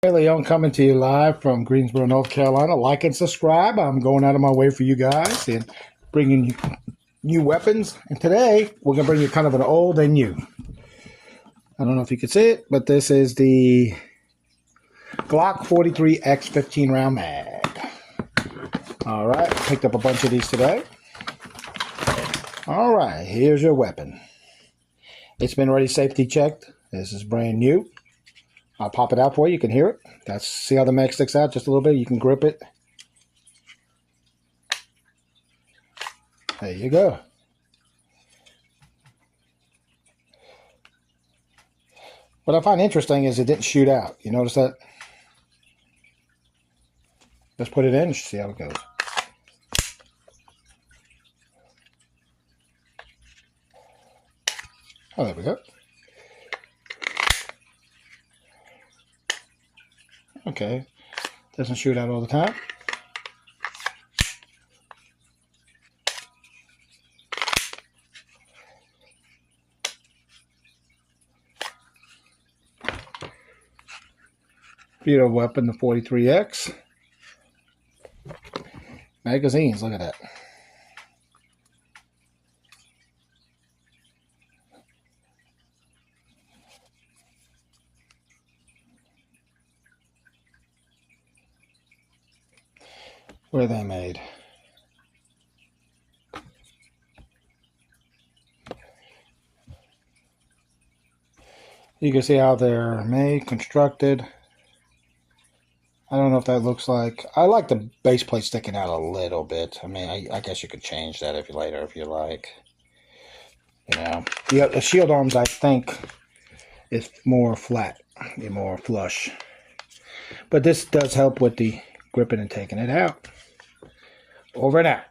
Hey, Leon, coming to you live from Greensboro, North Carolina. Like and subscribe. I'm going out of my way for you guys and bringing you new weapons. And today, we're going to bring you kind of an old and new. I don't know if you can see it, but this is the Glock 43X 15 round mag. All right, picked up a bunch of these today. All right, here's your weapon. It's been already safety checked. This is brand new. I'll pop it out for you. You can hear it. See how the mag sticks out just a little bit? You can grip it. There you go. What I find interesting is it didn't shoot out. You notice that? Let's put it in and see how it goes. Oh, there we go. Okay. Doesn't shoot out all the time. Beautiful weapon, the 43X. Magazines, look at that. Where are they made? You can see how they're made, constructed. I don't know if that looks like... I like the base plate sticking out a little bit. I mean, I guess you could change that if you like. You know, the shield arms, I think, is more flat, more flush. But this does help with the gripping and taking it out. Over and out.